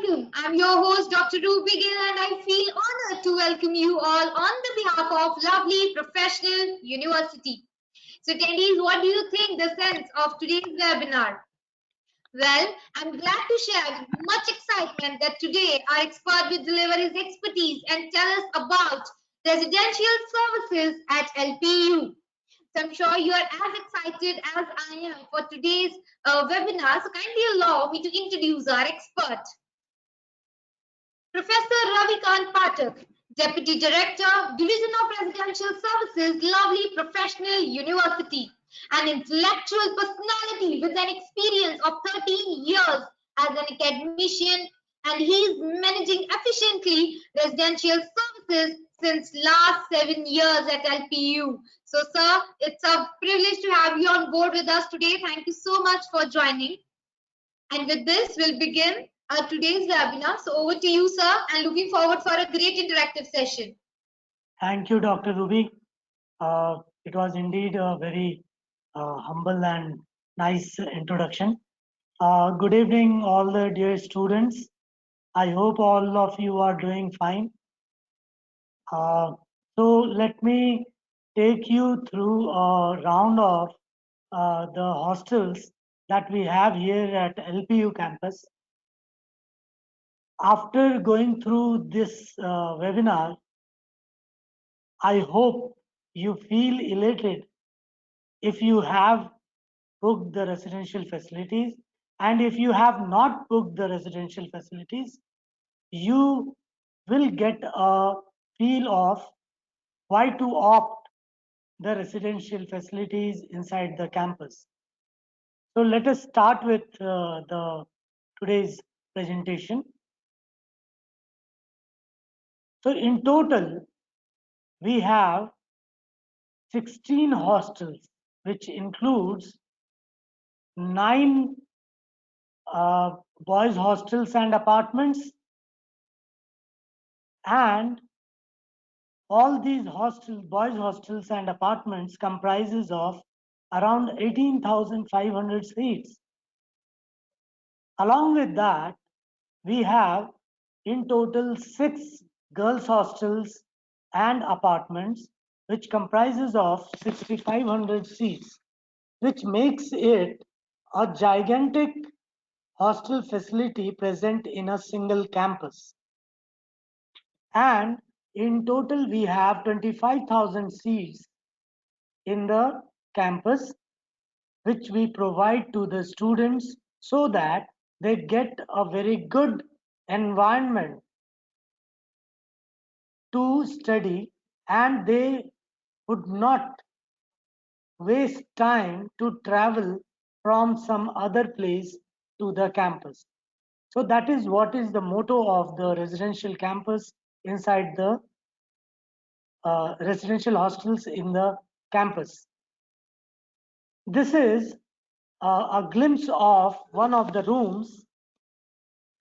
afternoon. I'm your host, Dr. Ruby Gill, and I feel honored to welcome you all on the behalf of lovely professional university. So, attendees, what do you think the sense of today's webinar? Well, I'm glad to share with much excitement that today our expert will deliver his expertise and tell us about residential services at LPU. So I'm sure you are as excited as I am for today's webinar. So kindly allow me to introduce our expert. Professor Ravikant Pathak, Deputy Director, Division of Residential Services, lovely professional university, an intellectual personality with an experience of 13 years as an academician, and he is managing efficiently residential services since last 7 years at LPU. So, sir, it's a privilege to have you on board with us today. Thank you so much for joining. And with this, we'll begin today's webinar. So over to you, sir, and looking forward for a great interactive session. Thank you, Dr. Ruby. It was indeed a very humble and nice introduction. Good evening, all the dear students. I hope all of you are doing fine. So let me take you through a round of the hostels that we have here at LPU campus. After going through this webinar, I hope you feel elated if you have booked the residential facilities, and if you have not booked the residential facilities, you will get a feel of why to opt the residential facilities inside the campus. So let us start with the today's presentation. So in total, we have 16 hostels, which includes 9 boys hostels and apartments, and all these boys hostels and apartments comprises of around 18,500 seats. Along with that, we have in total 6 girls hostels and apartments, which comprises of 6,500 seats, which makes it a gigantic hostel facility present in a single campus. And in total, we have 25,000 seats in the campus, which we provide to the students so that they get a very good environment to study, and they would not waste time to travel from some other place to the campus. So that is what is the motto of the residential campus inside the residential hostels in the campus. This is a glimpse of one of the rooms,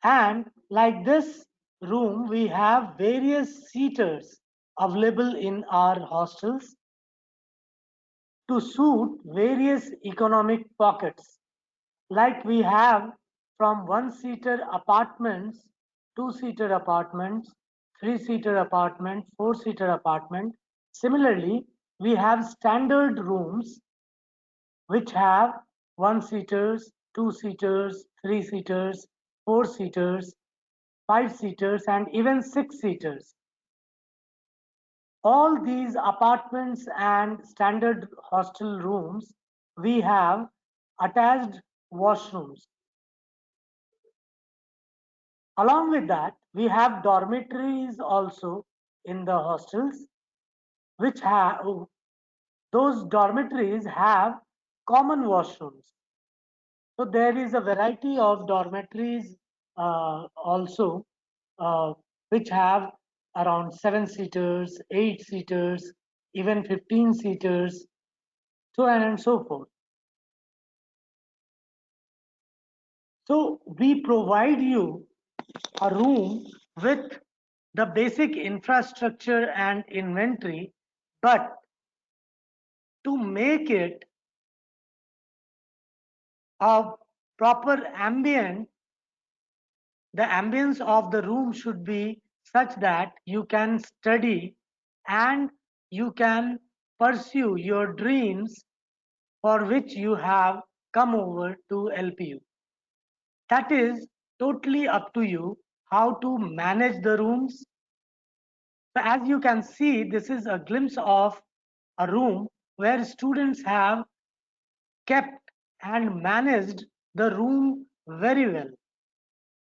and like this room we have various seaters available in our hostels to suit various economic pockets. Like we have from 1-seater apartments, 2-seater apartments, 3-seater apartment, 4-seater apartment. Similarly, we have standard rooms which have 1-seaters, 2-seaters, 3-seaters, 4-seaters, 5-seaters, and even 6-seaters. All these apartments and standard hostel rooms, we have attached washrooms. Along with that, we have dormitories also in the hostels, which have those dormitories have common washrooms. So there is a variety of dormitories also, which have around 7-seaters, 8-seaters, even 15-seaters, so on and so forth. So we provide you a room with the basic infrastructure and inventory, but to make it a proper ambient, the ambience of the room should be such that you can study and you can pursue your dreams for which you have come over to LPU. That is totally up to you how to manage the rooms. So as you can see, this is a glimpse of a room where students have kept and managed the room very well.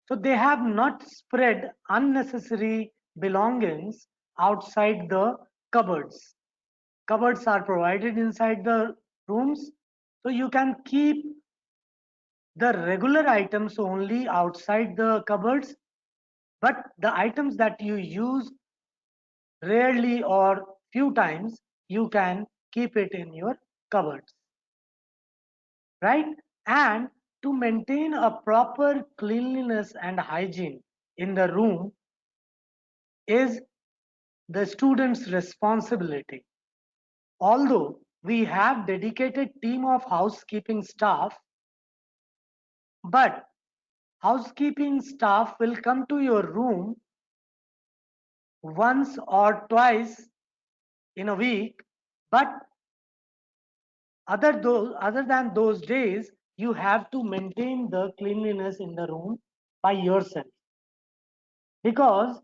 So they have not spread unnecessary belongings outside the cupboards. Cupboards are provided inside the rooms, so you can keep the regular items only outside the cupboards, but the items that you use rarely or few times, you can keep it in your cupboards, right? And to maintain a proper cleanliness and hygiene in the room is the student's responsibility. Although we have dedicated team of housekeeping staff, but housekeeping staff will come to your room once or twice in a week, but other than those days, you have to maintain the cleanliness in the room by yourself, because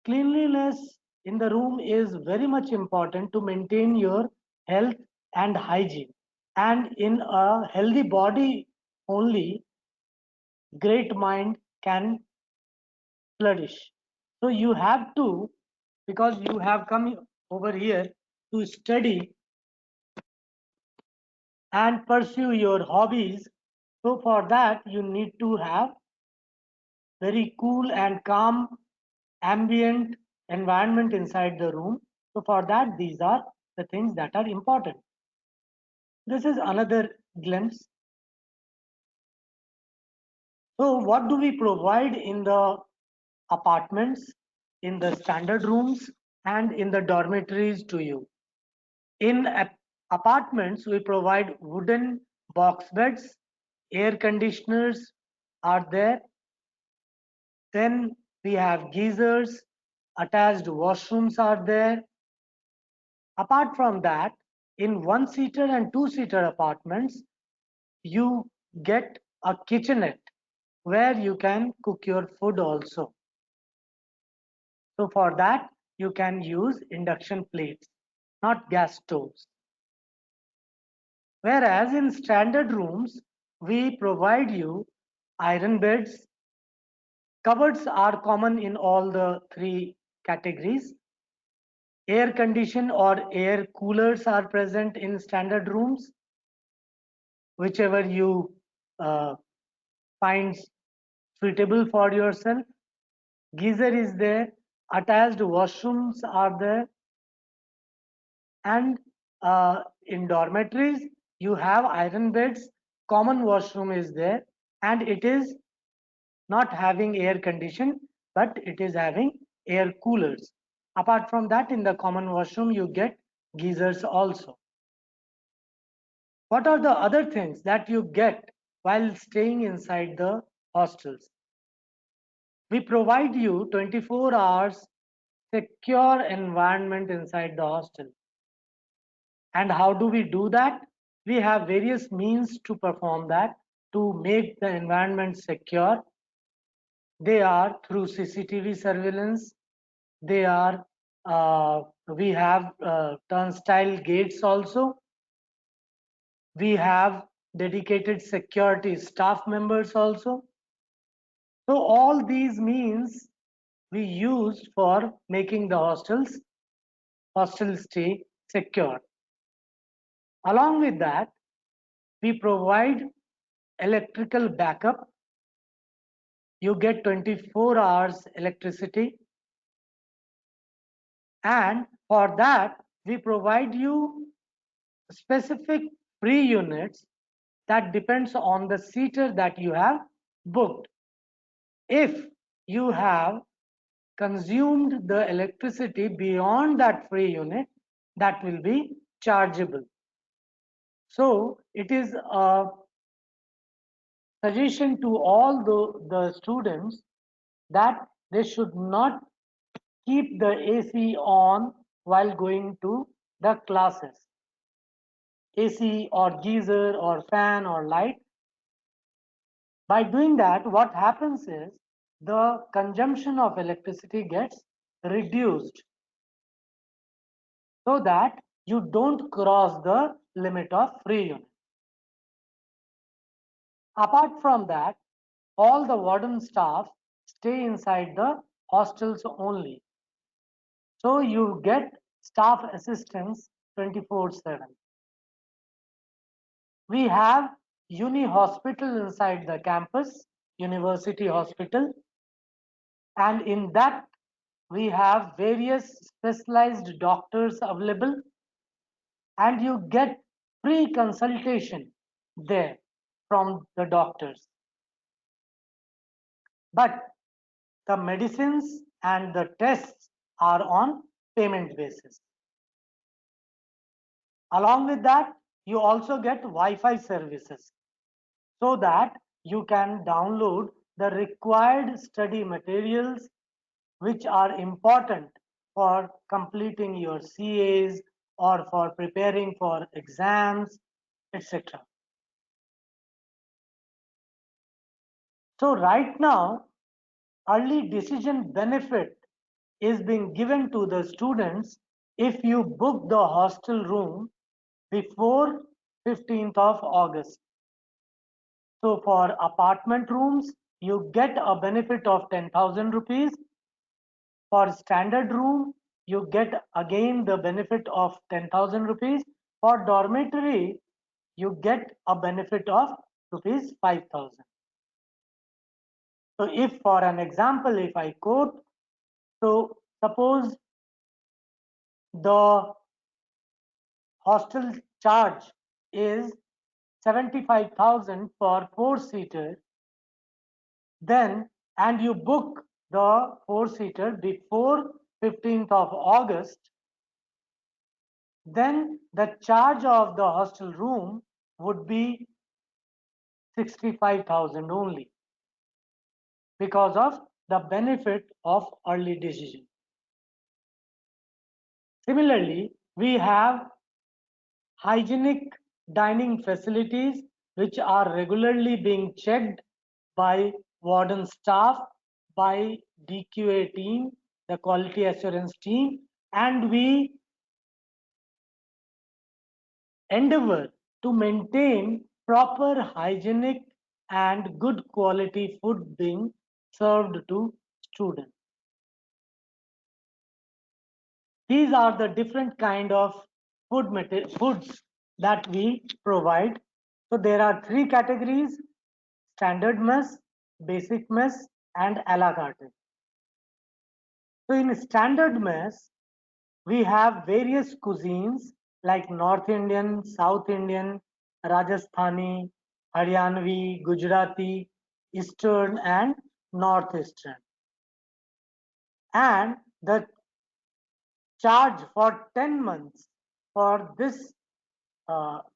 cleanliness in the room is very much important to maintain your health and hygiene. And in a healthy body only, great mind can flourish. So you have to, because you have come over here to study and pursue your hobbies. So for that, you need to have very cool and calm ambient environment inside the room. So for that, these are the things that are important. This is another glimpse. So what do we provide in the apartments, in the standard rooms, and in the dormitories to you? In apartments, we provide wooden box beds, air conditioners are there. Then we have geysers, attached washrooms are there. Apart from that, in one-seater and two-seater apartments, you get a kitchenette where you can cook your food also. So for that, you can use induction plates, not gas stoves. Whereas in standard rooms, we provide you iron beds. Cupboards are common in all the three categories. Air condition or air coolers are present in standard rooms, whichever you uh, find suitable for yourself. Geyser is there, attached washrooms are there, and in dormitories you have iron beds, common washroom is there, and it is not having air condition, but it is having air coolers. Apart from that, in the common washroom you get geysers also. What are the other things that you get while staying inside the hostels? We provide you 24 hours secure environment inside the hostel. And how do we do that? We have various means to perform that, to make the environment secure. They are through CCTV surveillance. They are, we have turnstile gates also. We have dedicated security staff members also. So all these means we used for making the hostel stay secure. Along with that, we provide electrical backup. You get 24 hours electricity, and for that we provide you specific free units that depends on the seater that you have booked. If you have consumed the electricity beyond that free unit, that will be chargeable. So it is a suggestion to all the students that they should not keep the AC on while going to the classes. AC or geyser or fan or light. By doing that, what happens is the consumption of electricity gets reduced so that you don't cross the limit of free unit. Apart from that, all the warden staff stay inside the hostels only. So you get staff assistance 24/7. We have uni hospital inside the campus, university hospital, and in that we have various specialized doctors available, and you get free consultation there from the doctors. But the medicines and the tests are on payment basis. Along with that, you also get Wi-Fi services so that you can download the required study materials which are important for completing your CAs or for preparing for exams, etc. So right now, early decision benefit is being given to the students if you book the hostel room before 15th of August. So for apartment rooms, you get a benefit of 10,000 rupees. For standard room, you get again the benefit of 10,000 rupees. For dormitory, you get a benefit of rupees 5,000. So if for an example, if I quote, so suppose the hostel charge is 75,000 for 4-seater, then and you book the 4-seater before 15th of August, then the charge of the hostel room would be 65,000 only because of the benefit of early decision. Similarly, we have hygienic dining facilities which are regularly being checked by warden staff, by DQA team, the quality assurance team, and we endeavor to maintain proper hygienic and good quality food being served to students. These are the different kind of foods that we provide. So there are 3 categories: standard mess, basic mess, and a la carte. So in standard mess, we have various cuisines like North Indian, South Indian, Rajasthani, Haryanvi, Gujarati, Eastern, and Northeastern. And the charge for 10 months for this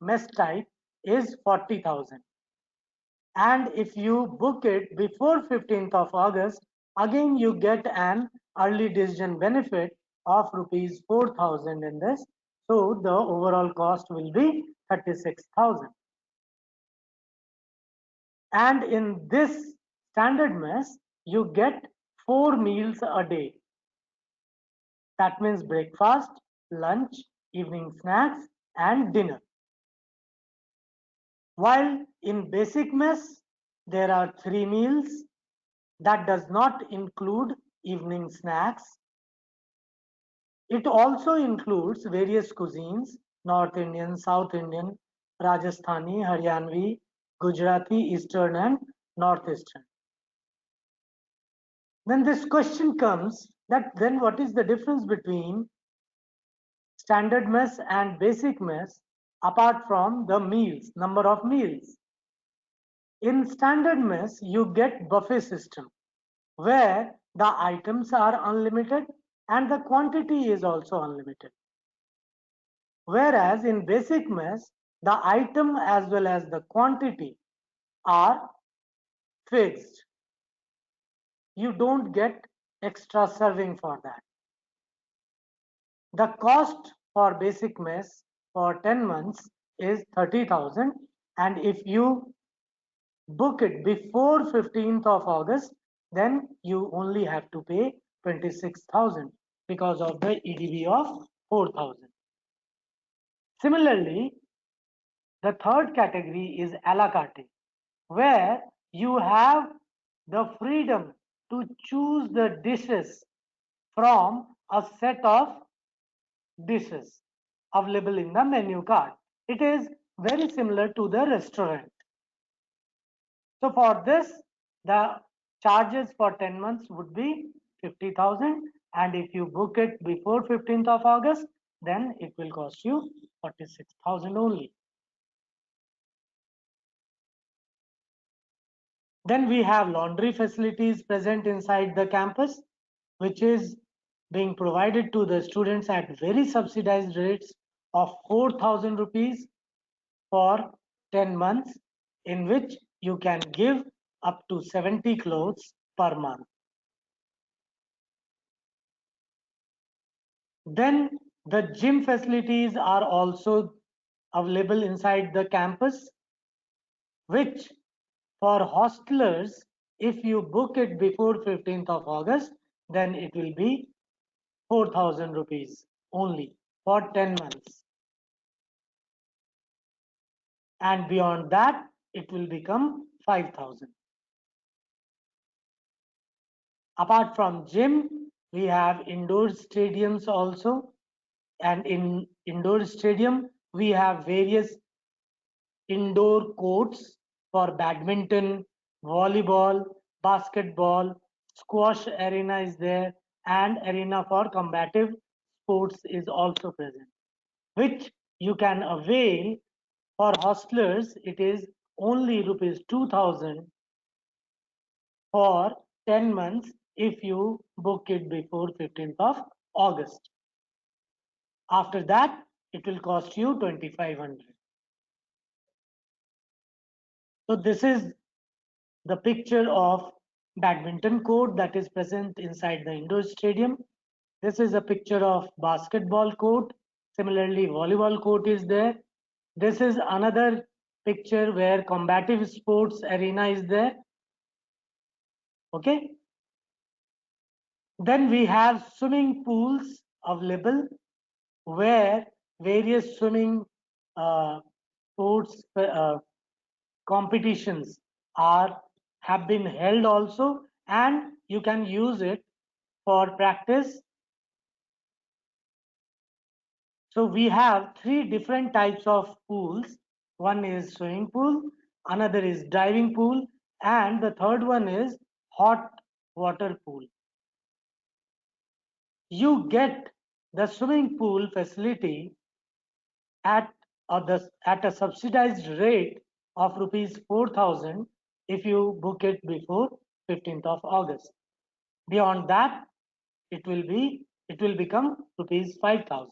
mess type is 40,000. And if you book it before 15th of August, again you get an early decision benefit of rupees 4,000 in this. So the overall cost will be 36,000. And in this standard mess, you get 4 meals a day. That means breakfast, lunch, evening snacks, and dinner. While in basic mess, there are 3 meals. That does not include evening snacks. It also includes various cuisines: North Indian, South Indian, Rajasthani, Haryanvi, Gujarati, Eastern, and Northeastern. Then this question comes that then what is the difference between standard mess and basic mess apart from the meals, number of meals? In standard mess, you get buffet system where the items are unlimited and the quantity is also unlimited. Whereas in basic mess, the item as well as the quantity are fixed. you don't get extra serving for that. The cost for basic mess for 10 months is 30,000, and if you book it before 15th of August, then you only have to pay 26,000 because of the EDV of 4,000. Similarly, the third category is a la carte, where you have the freedom to choose the dishes from a set of dishes available in the menu card. It is very similar to the restaurant. So for this, the charges for 10 months would be 50,000, and if you book it before 15th of August, then it will cost you 46,000 only. Then we have laundry facilities present inside the campus, which is being provided to the students at very subsidized rates of 4,000 rupees for 10 months, in which you can give up to 70 clothes per month. Then the gym facilities are also available inside the campus, which for hostelers, if you book it before 15th of August, then it will be 4,000 rupees only for 10 months. And beyond that, it will become 5,000. Apart from gym, we have indoor stadiums also. And in indoor stadium, we have various indoor courts for badminton, volleyball, basketball, squash arena is there, and arena for combative sports is also present, which you can avail. For hostlers, it is only rupees 2,000 for 10 months if you book it before 15th of August. After that, it will cost you 2,500. So this is the picture of badminton court that is present inside the indoor stadium. This is a picture of basketball court. Similarly, volleyball court is there. This is another picture where combative sports arena is there. Okay. Then we have swimming pools available where various swimming sports competitions are have been held also, and you can use it for practice. So we have three different types of pools. One is swimming pool, another is diving pool, and the third one is hot water pool. You get the swimming pool facility at at a subsidized rate of rupees 4,000 if you book it before 15th of August. Beyond that, it will become rupees 5,000.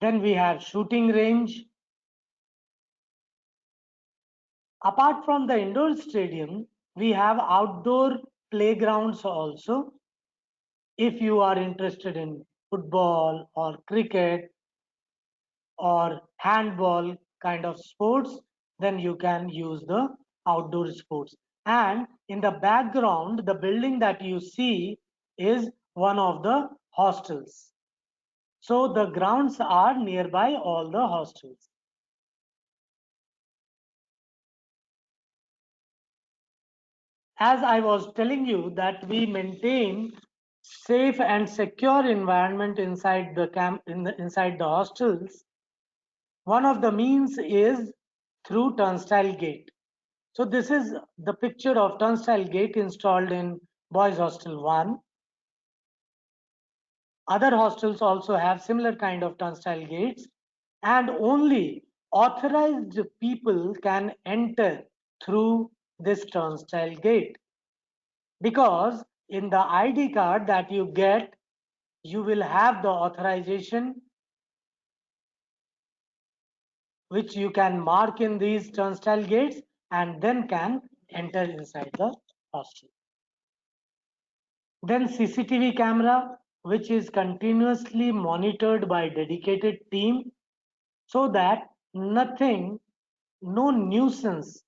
Then we have shooting range. Apart from the indoor stadium, we have outdoor playgrounds also. If you are interested in football or cricket or handball kind of sports, then you can use the outdoor sports. And in the background, the building that you see is one of the hostels. So the grounds are nearby all the hostels. As I was telling you that we maintain safe and secure environment inside the camp, inside the hostels, one of the means is through turnstile gate. So this is the picture of turnstile gate installed in Boys Hostel 1. Other hostels also have similar kind of turnstile gates, and only authorized people can enter through this turnstile gate, because in the ID card that you get, you will have the authorization which you can mark in these turnstile gates and then can enter inside the hostel. Then CCTV camera, which is continuously monitored by dedicated team so that nothing, no nuisance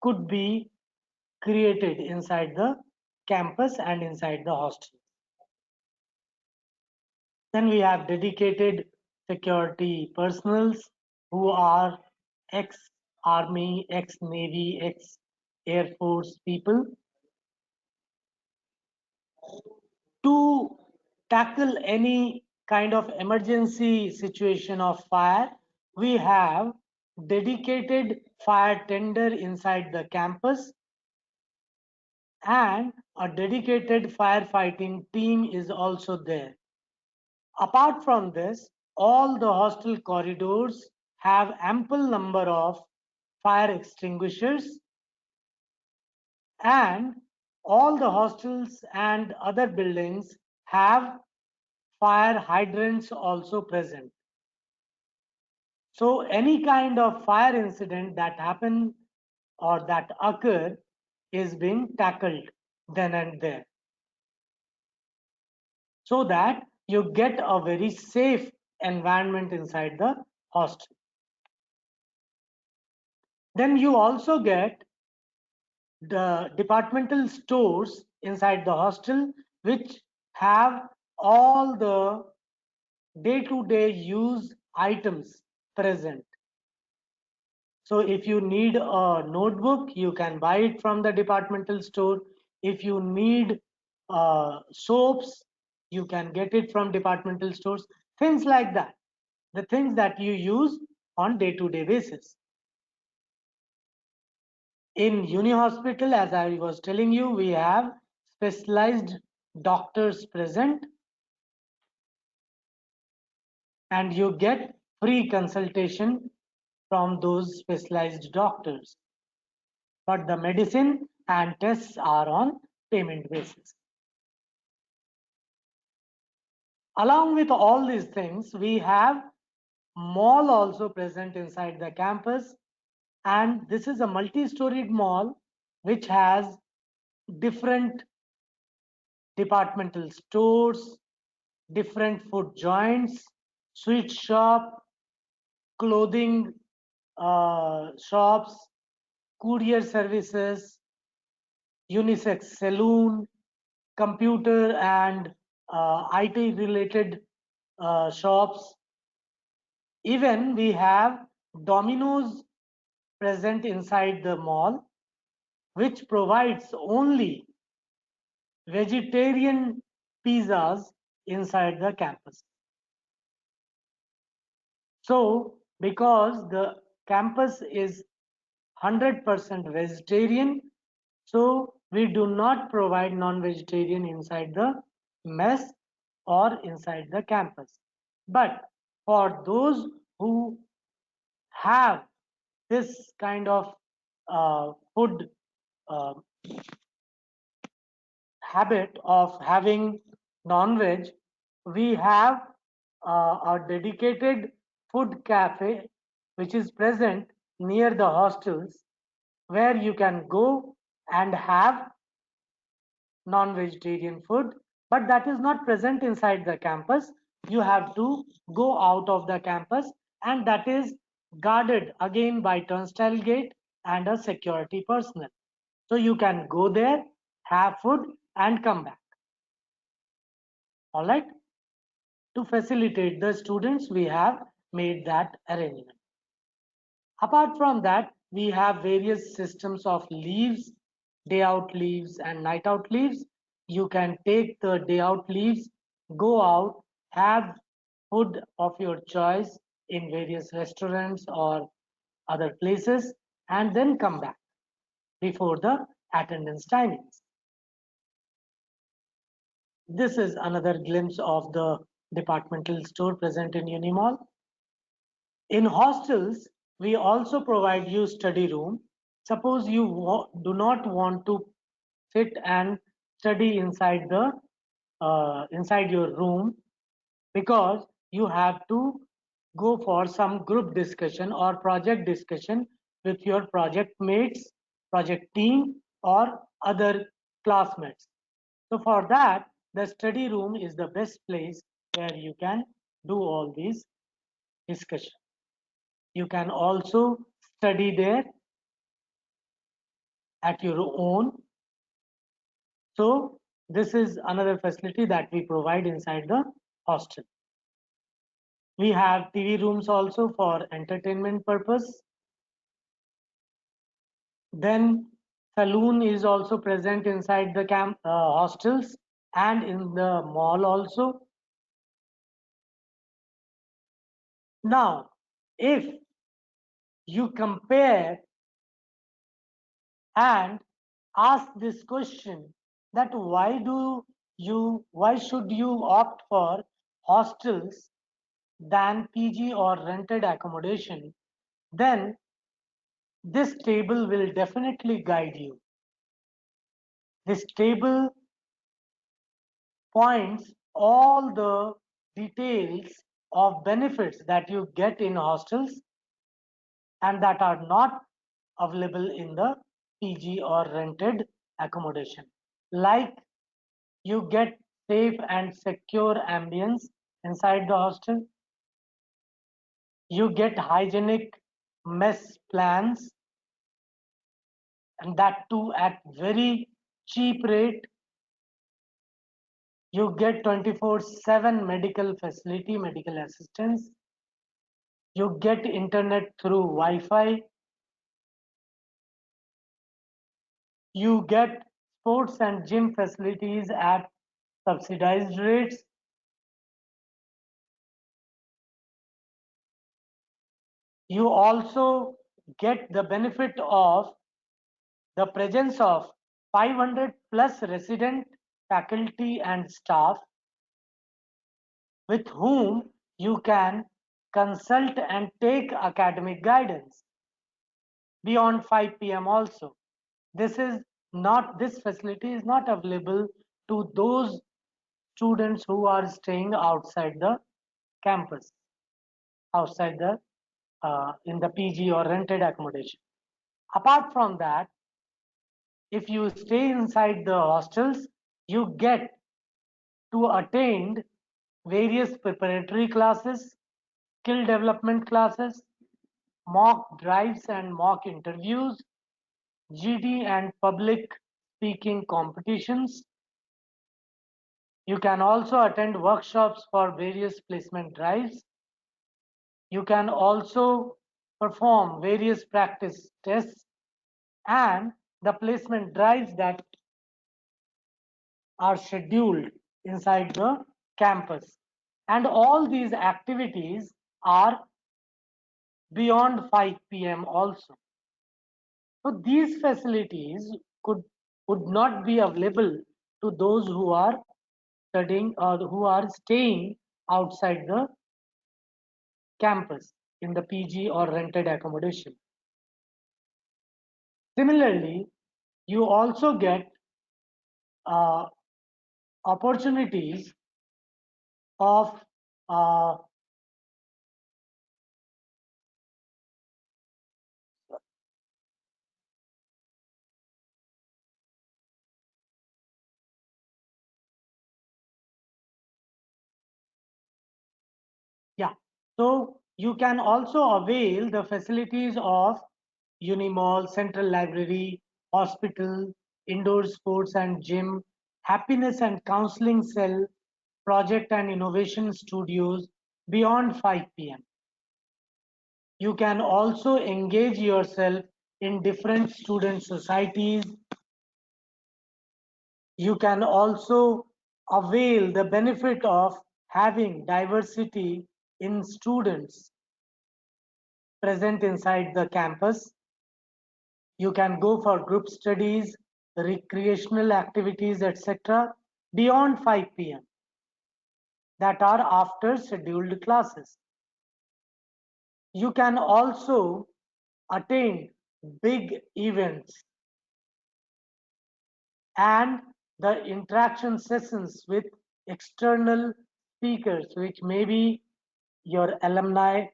could be created inside the campus and inside the hostel. Then we have dedicated security personals who are ex-army, ex-navy, ex-air force people. To tackle any kind of emergency situation of fire, we have dedicated fire tender inside the campus, and a dedicated firefighting team is also there. Apart from this, all the hostel corridors have ample number of fire extinguishers, and all the hostels and other buildings have fire hydrants also present. So any kind of fire incident that happen or that occur is being tackled then and there, so that you get a very safe environment inside the hostel. Then you also get the departmental stores inside the hostel, which have all the day-to-day use items present. So if you need a notebook, you can buy it from the departmental store. If you need soaps, you can get it from departmental stores. Things like that. The things that you use on day-to-day basis. In Uni Hospital, as I was telling you, we have specialized doctors present, and you get free consultation from those specialized doctors. But the medicine and tests are on payment basis. Along with all these things, we have mall also present inside the campus, and this is a multi-storied mall which has different departmental stores, different food joints, sweet shop, clothing shops, courier services, unisex saloon, computer and IT related shops. Even we have Domino's present inside the mall, which provides only vegetarian pizzas inside the campus. So, because the campus is 100% vegetarian, so we do not provide non-vegetarian inside the mess or inside the campus. But for those who have this kind of food uh, habit of having non-veg, we have a dedicated food cafe which is present near the hostels, where you can go and have non-vegetarian food, but that is not present inside the campus. You have to go out of the campus, and that is guarded again by turnstile gate and a security personnel. So you can go there, have food and come back. All right. To facilitate the students, we have made that arrangement. Apart from that, we have various systems of leaves, day out leaves and night out leaves. You can take the day out leaves, go out, have food of your choice in various restaurants or other places, and then come back before the attendance timings. This is another glimpse of the departmental store present in Unimall. In hostels, we also provide you study room. Suppose you do not want to sit and study inside your room, because you have to go for some group discussion or project discussion with your project mates project team, or other classmates. So for that, the study room is the best place where you can do all these discussions. You can also study there at your own. So this is another facility that we provide inside the hostel. We have TV rooms also for entertainment purpose. Then saloon is also present inside the hostels and in the mall also. Now, if you compare and ask this question that why should you opt for hostels than PG or rented accommodation, then this table will definitely guide you. This table points all the details of benefits that you get in hostels and that are not available in the PG or rented accommodation. Like you get safe and secure ambience inside the hostel. You get hygienic mess plans, and that too at very cheap rate. You get 24/7 medical facility, medical assistance. You get internet through Wi-Fi. You get sports and gym facilities at subsidized rates. You also get the benefit of the presence of 500 plus resident faculty and staff with whom you can consult and take academic guidance beyond 5 p.m. also. This facility is not available to those students who are staying outside the campus, outside the in the PG or rented accommodation. Apart from that, if you stay inside the hostels, you get to attend various preparatory classes, skill development classes, mock drives and mock interviews, GD and public speaking competitions. You can also attend workshops for various placement drives. You can also perform various practice tests and the placement drives that are scheduled inside the campus. And all these activities are beyond 5 p.m. also. So these facilities would not be available to those who are studying or who are staying outside the campus in the PG or rented accommodation. Similarly, you also get uh, opportunities of yeah. So you can also avail the facilities of Unimall, Central Library, hospital, indoor sports and gym, happiness and counseling cell, project and innovation studios beyond 5 p.m. You can also engage yourself in different student societies. You can also avail the benefit of having diversity in students present inside the campus. You can go for group studies, recreational activities, etc. beyond 5 p.m. that are after scheduled classes. You can also attend big events and the interaction sessions with external speakers, which may be your alumni,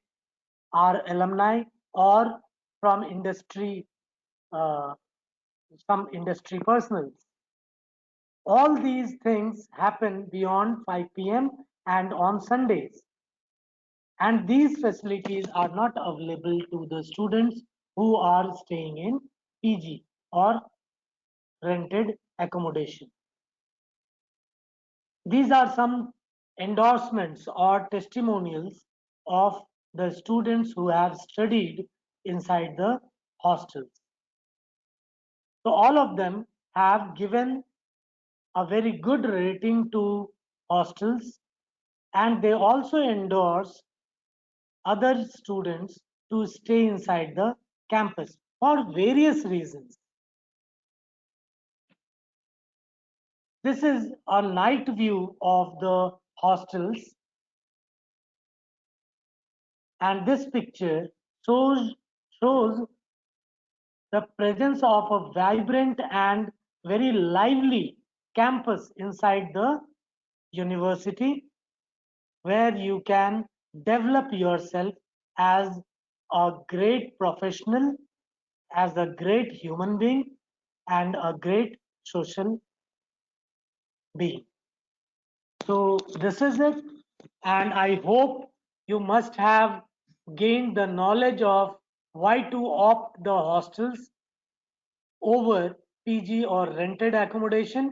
our alumni, or from industry some industry personals. All these things happen beyond 5 p.m. and on Sundays. And these facilities are not available to the students who are staying in PG or rented accommodation. These are some endorsements or testimonials of the students who have studied inside the hostels. So all of them have given a very good rating to hostels, and they also endorse other students to stay inside the campus for various reasons. This is a night view of the hostels, and this picture shows the presence of a vibrant and very lively campus inside the university, where you can develop yourself as a great professional, as a great human being, and a great social being. So this is it, and I hope you must have gained the knowledge of why to opt the hostels over PG or rented accommodation,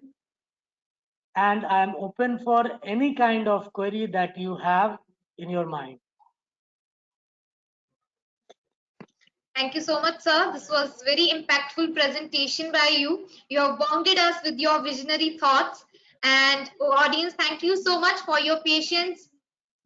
and I am open for any kind of query that you have in your mind. Thank you so much, sir. This was very impactful presentation by you. You have bounded us with your visionary thoughts. And audience, thank you so much for your patience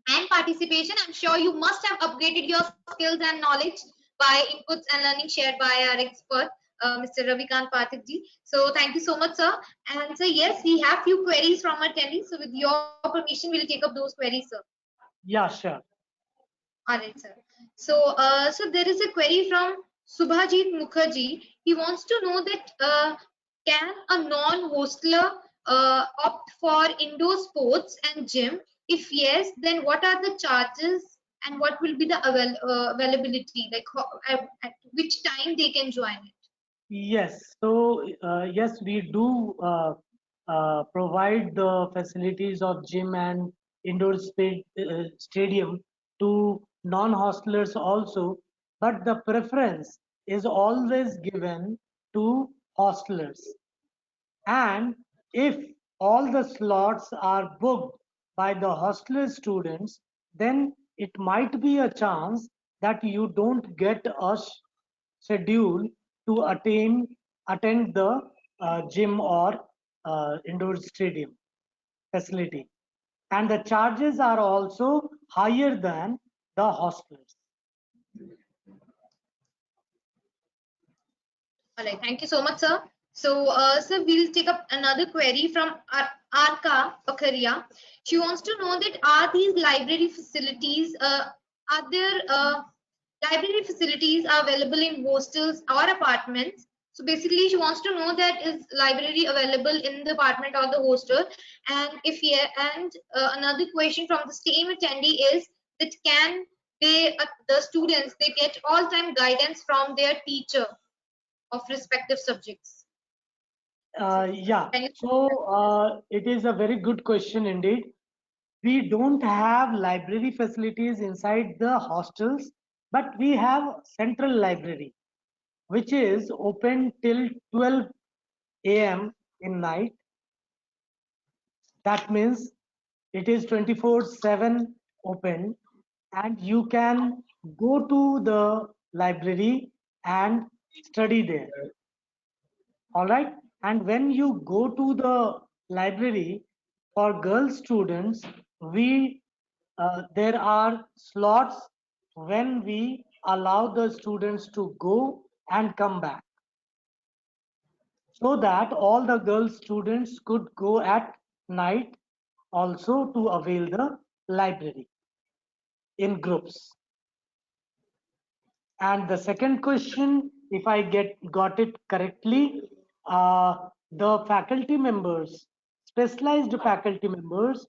and participation. I'm sure you must have upgraded your skills and knowledge by inputs and learning shared by our expert, Mr. Ravikant Pathak ji. So thank you so much, sir. And so yes, we have few queries from our attendees. So with your permission, we'll take up those queries, sir. Yeah, sure. All right, sir. So there is a query from Subhajit Mukherjee. He wants to know that can a non-hosteler opt for indoor sports and gym? If yes, then what are the charges and what will be the availability? Like at which time they can join it? Yes, so yes, we do provide the facilities of gym and indoor stadium to non-hostelers also, but the preference is always given to hostelers. And if all the slots are booked by the hostler students, then it might be a chance that you don't get a schedule to attend the gym or indoor stadium facility. And the charges are also higher than the hostelers. All right, thank you so much, sir. So we'll take up another query from Arka Pakaria. She wants to know that are these library facilities, are there library facilities are available in hostels or apartments? So basically, she wants to know that is library available in the apartment or the hostel, and if yeah, and another question from the same attendee is that can the students they get all-time guidance from their teacher of respective subjects? Yeah, Can you? so it is a very good question indeed. We don't have library facilities inside the hostels, but we have central library, which is open till 12 a.m. in night. That means it is 24/7 open, and you can go to the library and study there. All right. And when you go to the library for girl students, we there are slots when we allow the students to go and come back, so that all the girl students could go at night also to avail the library in groups. And the second question, if I got it correctly, the faculty members, specialized faculty members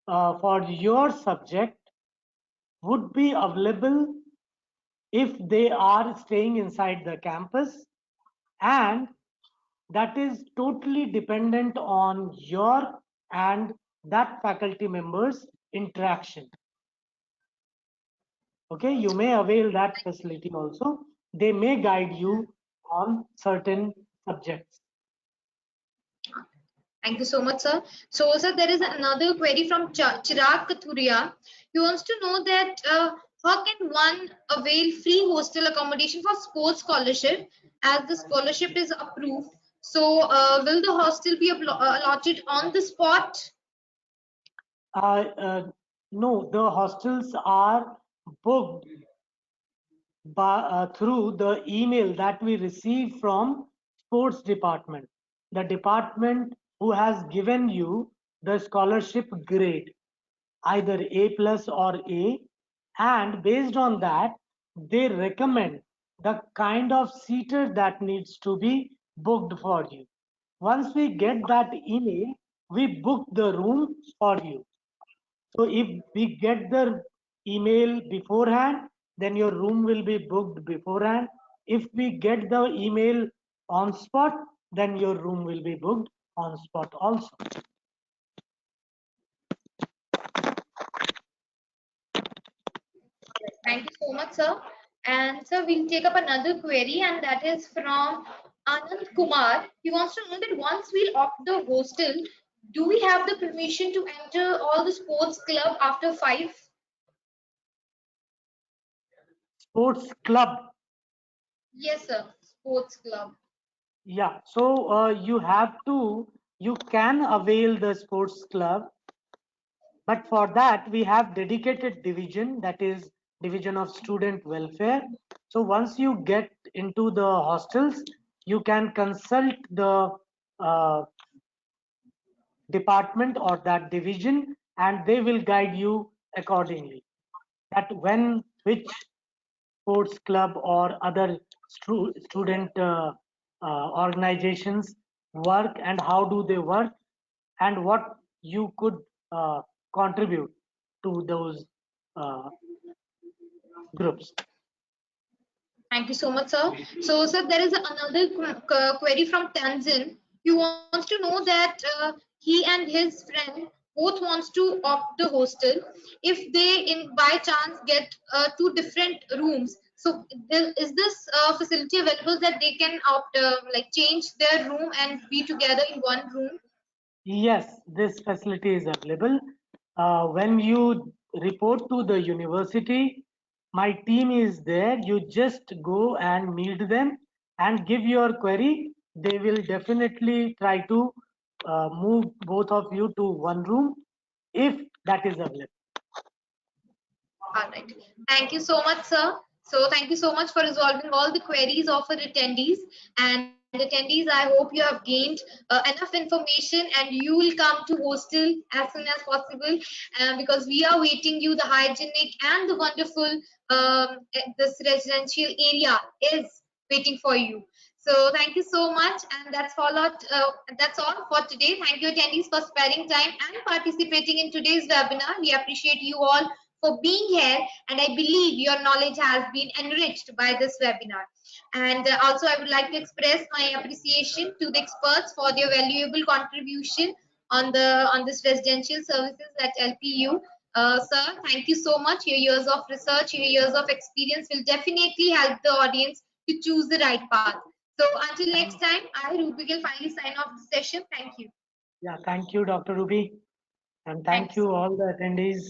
for your subject would be available if they are staying inside the campus, and that is totally dependent on your and that faculty member's interaction. Okay, you may avail that facility also. They may guide you on certain subjects. Thank you so much, sir. So, sir, there is another query from Chirag Kathuria. He wants to know that how can one avail free hostel accommodation for sports scholarship as the scholarship is approved? So, will the hostel be allotted on the spot? No, the hostels are booked through the email that we receive from sports department, the department who has given you the scholarship grade, either A plus or A, and based on that they recommend the kind of seater that needs to be booked for you. Once we get that email, we book the room for you. So if we get the email beforehand, then your room will be booked beforehand. If we get the email on spot, then your room will be booked on spot also. Thank you so much, sir. And sir, we'll take up another query, and that is from Anand Kumar. He wants to know that once we opt the hostel, do we have the permission to enter all the sports club after 5? Sports club. Yes, sir. Sports club. Yeah, so you can avail the sports club, but for that we have dedicated division, that is division of student welfare. So once you get into the hostels, you can consult the uh, department or that division, and they will guide you accordingly, that when which sports club or other student organizations work and how do they work, and what you could uh, contribute to those uh, groups. Thank you so much, sir. So, sir, there is another query from Tanzin. He wants to know that he and his friend both wants to opt the hostel. If they, in by chance, get two different rooms, so is this facility available that they can opt, like change their room and be together in one room? Yes, this facility is available. When you report to the university, my team is there. You just go and meet them and give your query. They will definitely try to move both of you to one room if that is available. All right. Thank you so much, sir. So thank you so much for resolving all the queries of our attendees. And attendees, I hope you have gained enough information and you will come to hostel as soon as possible, because we are waiting you. The hygienic and the wonderful this residential area is waiting for you. So thank you so much, and that's all for today. Thank you, attendees, for sparing time and participating in today's webinar. We appreciate you all for being here, and I believe your knowledge has been enriched by this webinar. And also, I would like to express my appreciation to the experts for their valuable contribution on this residential services at LPU. Sir, thank you so much. Your years of research, your years of experience will definitely help the audience to choose the right path. So until next time, I, Ruby, will finally sign off the session. Thank you. Yeah, thank you, Dr. Ruby, and Thank thank you you so much. all the attendees.